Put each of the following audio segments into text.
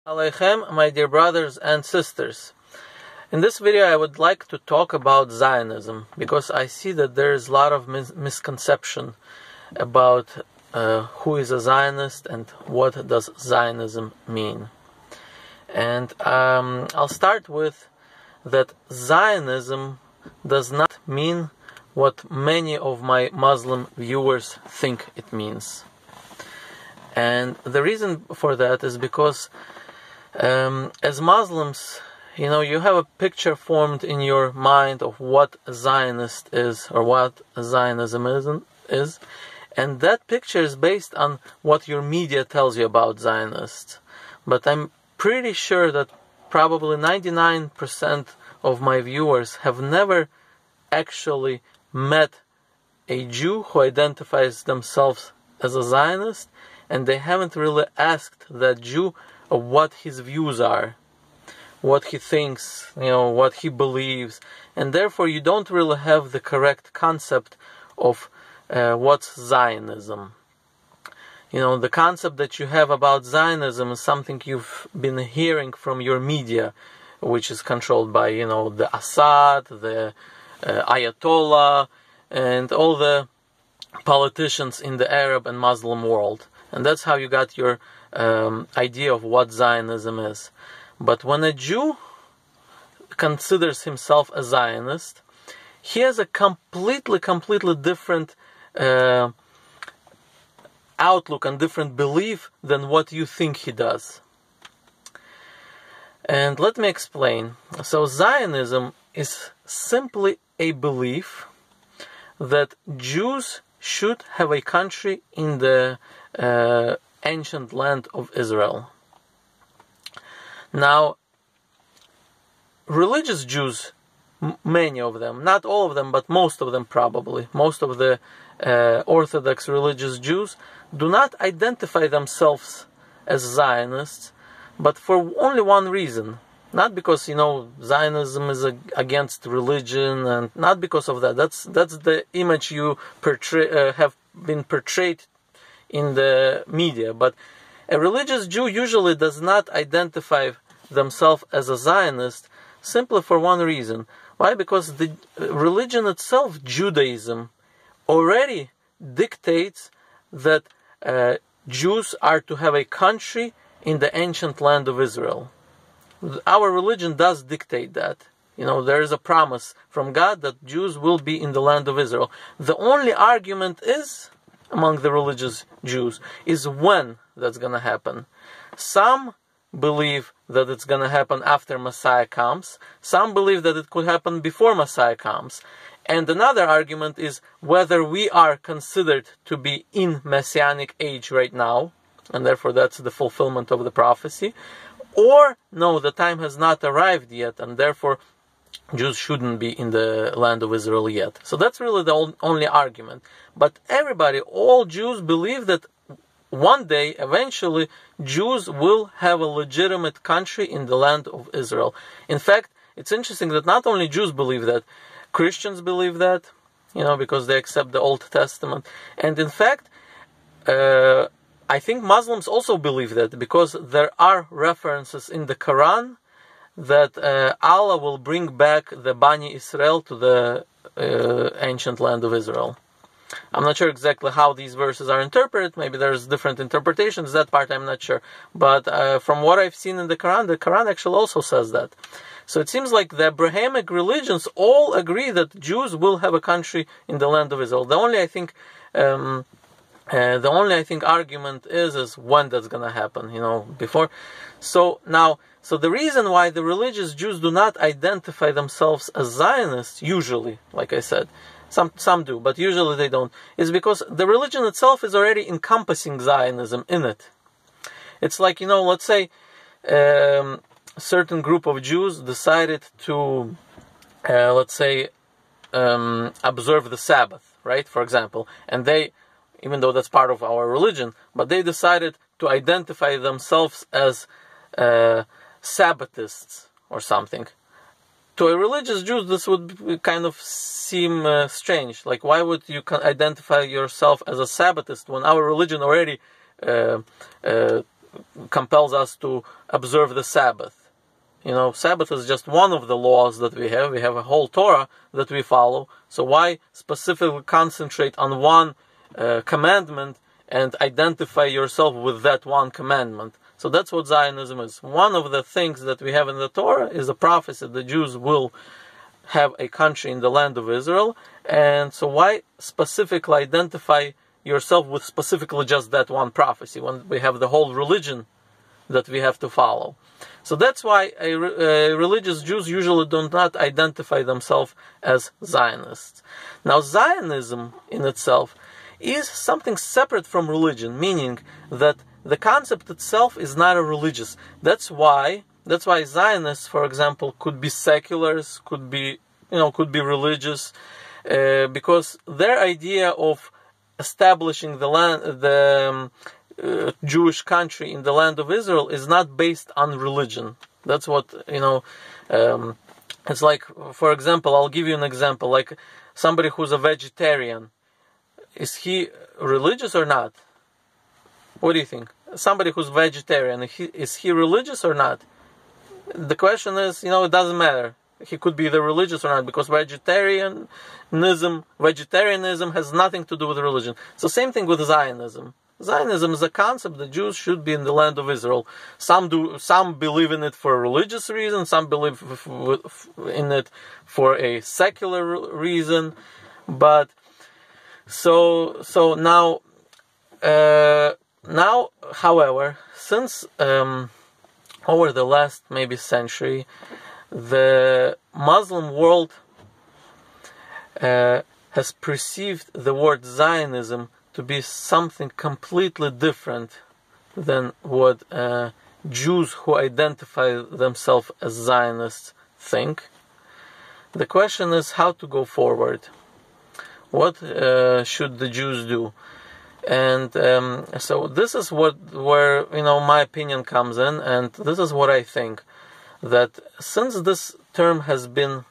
Aleichem, my dear brothers and sisters. In this video I would like to talk about Zionism, because I see that there is a lot of misconception about who is a Zionist and what does Zionism mean. And I'll start with that Zionism does not mean what many of my Muslim viewers think it means. And the reason for that is because as Muslims, you have a picture formed in your mind of what a Zionist is or what Zionism is, and that picture is based on what your media tells you about Zionists. But I'm pretty sure that probably 99% of my viewers have never actually met a Jew who identifies themselves as a Zionist, and they haven't really asked that Jew of what his views are, what he thinks, what he believes, and therefore you don't really have the correct concept of what's Zionism. The concept that you have about Zionism is something you've been hearing from your media, which is controlled by, the Assad, the Ayatollah, and all the politicians in the Arab and Muslim world. And that's how you got your idea of what Zionism is. But when a Jew considers himself a Zionist, he has a completely different outlook and different belief than what you think he does. And let me explain. So Zionism is simply a belief that Jews should have a country in the ancient land of Israel. Now, religious Jews, many of them, not all of them, but most of them probably, most of the Orthodox religious Jews do not identify themselves as Zionists, but for only one reason. Not because, Zionism is against religion, and not because of that. That's the image you have been portrayed in the media. But a religious Jew usually does not identify themselves as a Zionist simply for one reason. Why? Because the religion itself, Judaism, already dictates that Jews are to have a country in the ancient land of Israel. Our religion does dictate that. There is a promise from God that Jews will be in the land of Israel. The only argument is, among the religious Jews, is when that's going to happen. Some believe that it's going to happen after Messiah comes. Some believe that it could happen before Messiah comes. And another argument is whether we are considered to be in Messianic age right now, and therefore that's the fulfillment of the prophecy, or no, the time has not arrived yet, and therefore Jews shouldn't be in the land of Israel yet. So that's really the only argument. But everybody, all Jews believe that one day, eventually, Jews will have a legitimate country in the land of Israel. In fact, it's interesting that not only Jews believe that, Christians believe that, because they accept the Old Testament. And in fact, I think Muslims also believe that, because there are references in the Quran that Allah will bring back the Bani Israel to the ancient land of Israel. I'm not sure exactly how these verses are interpreted. Maybe there's different interpretations. That part I'm not sure. But from what I've seen in the Quran actually also says that. So it seems like the Abrahamic religions all agree that Jews will have a country in the land of Israel. The only I think argument is when that's going to happen, before. So the reason why the religious Jews do not identify themselves as Zionists, usually, like I said, some do, but usually they don't, is because the religion itself is already encompassing Zionism in it. It's like, let's say a certain group of Jews decided to, observe the Sabbath, right, for example, and they, even though that's part of our religion, but they decided to identify themselves as Sabbathists or something. To a religious Jew, this would kind of seem strange. Like, why would you identify yourself as a Sabbathist when our religion already compels us to observe the Sabbath. Sabbath is just one of the laws that we have. We have a whole Torah that we follow. So why specifically concentrate on one commandment and identify yourself with that one commandment? So that's what Zionism is. One of the things that we have in the Torah is a prophecy that the Jews will have a country in the land of Israel. And so why specifically identify yourself with specifically just that one prophecy when we have the whole religion that we have to follow? So that's why religious Jews usually do not identify themselves as Zionists. Now, Zionism in itself is something separate from religion, meaning that the concept itself is not a religious. That's why Zionists, for example, could be seculars, could be religious, because their idea of establishing the Jewish country in the land of Israel is not based on religion. That's what, it's like, for example, I'll give you an example, like somebody who's a vegetarian. Is he religious or not? What do you think? Somebody who's vegetarian, is he religious or not? The question is, it doesn't matter. He could be either religious or not, because vegetarianism has nothing to do with religion. So same thing with Zionism. Zionism is a concept that Jews should be in the land of Israel. Some believe in it for a religious reason, some believe in it for a secular reason. But so now, however, since over the last maybe century, the Muslim world has perceived the word Zionism to be something completely different than what Jews who identify themselves as Zionists think. The question is how to go forward. What should the Jews do? And so this is where my opinion comes in, and this is what I think, that since this term has been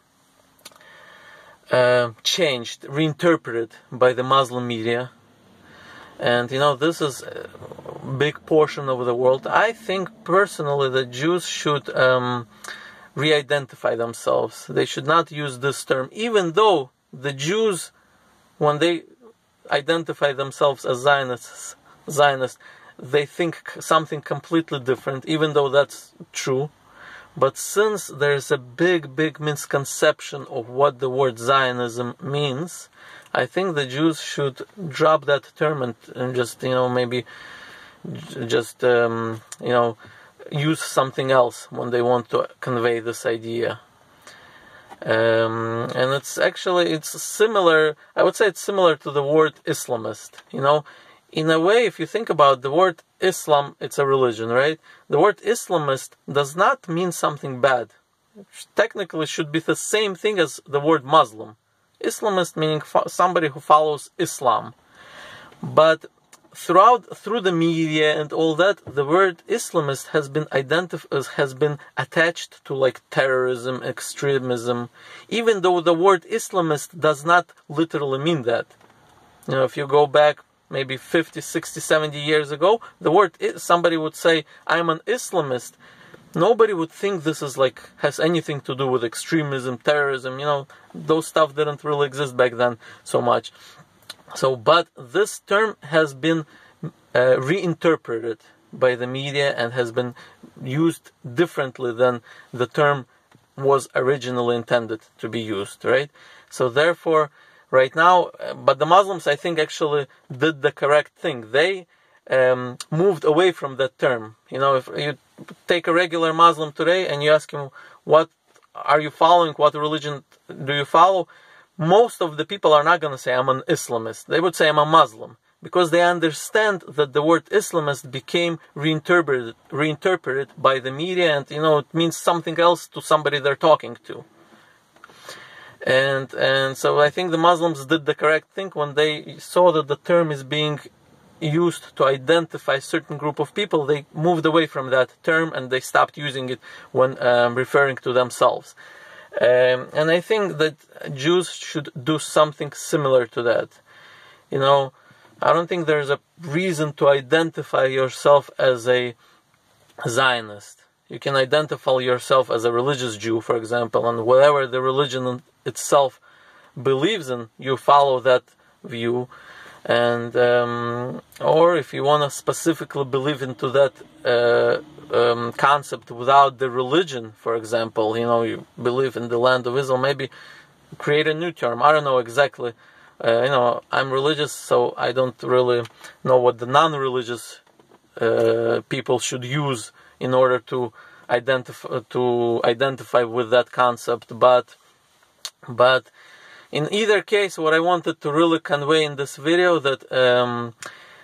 changed, reinterpreted by the Muslim media, and this is a big portion of the world, I think personally that Jews should re-identify themselves. They should not use this term, even though the Jews, when they identify themselves as Zionists, they think something completely different, even though that's true. But since there's a big misconception of what the word Zionism means, I think the Jews should drop that term and just, maybe just, use something else when they want to convey this idea. And it's similar, I would say it's similar to the word Islamist. In a way, if you think about the word Islam, it's a religion, right? The word Islamist does not mean something bad. It technically should be the same thing as the word Muslim. Islamist meaning somebody who follows Islam. But through the media and all that, the word Islamist has been attached to like terrorism, extremism, even though the word Islamist does not literally mean that. If you go back maybe 50, 60, 70 years ago, the word, somebody would say, I'm an Islamist. Nobody would think this is has anything to do with extremism, terrorism, those stuff didn't really exist back then so much. But this term has been reinterpreted by the media and has been used differently than the term was originally intended to be used, right? So therefore, right now, but the Muslims, I think, actually did the correct thing. They moved away from that term. If you take a regular Muslim today and you ask him, what are you following? What religion do you follow? Most of the people are not going to say, I'm an Islamist. They would say, I'm a Muslim. Because they understand that the word Islamist became reinterpreted by the media, and it means something else to somebody they're talking to. And so I think the Muslims did the correct thing when they saw that the term is being used to identify a certain group of people. They moved away from that term and they stopped using it when referring to themselves. And I think that Jews should do something similar to that. I don't think there's a reason to identify yourself as a Zionist. You can identify yourself as a religious Jew, for example, and whatever the religion itself believes in, you follow that view. And or if you want to specifically believe into that concept without the religion, for example, you believe in the land of Israel, maybe create a new term. I don't know exactly. I'm religious, so I don't really know what the non-religious people should use in order to identify with that concept. But in either case, what I wanted to really convey in this video, that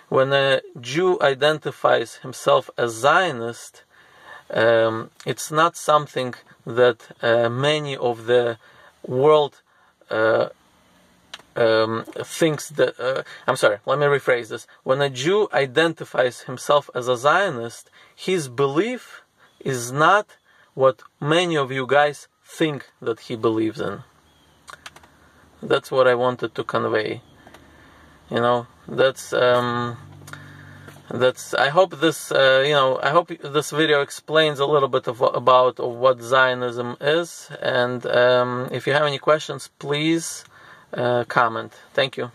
when a Jew identifies himself as Zionist, it's not something that many of the world thinks that. I'm sorry, let me rephrase this. When a Jew identifies himself as a Zionist, his belief is not what many of you guys think that he believes in. That's what I wanted to convey. That's. I hope this. I hope this video explains a little bit about what Zionism is. And if you have any questions, please comment. Thank you.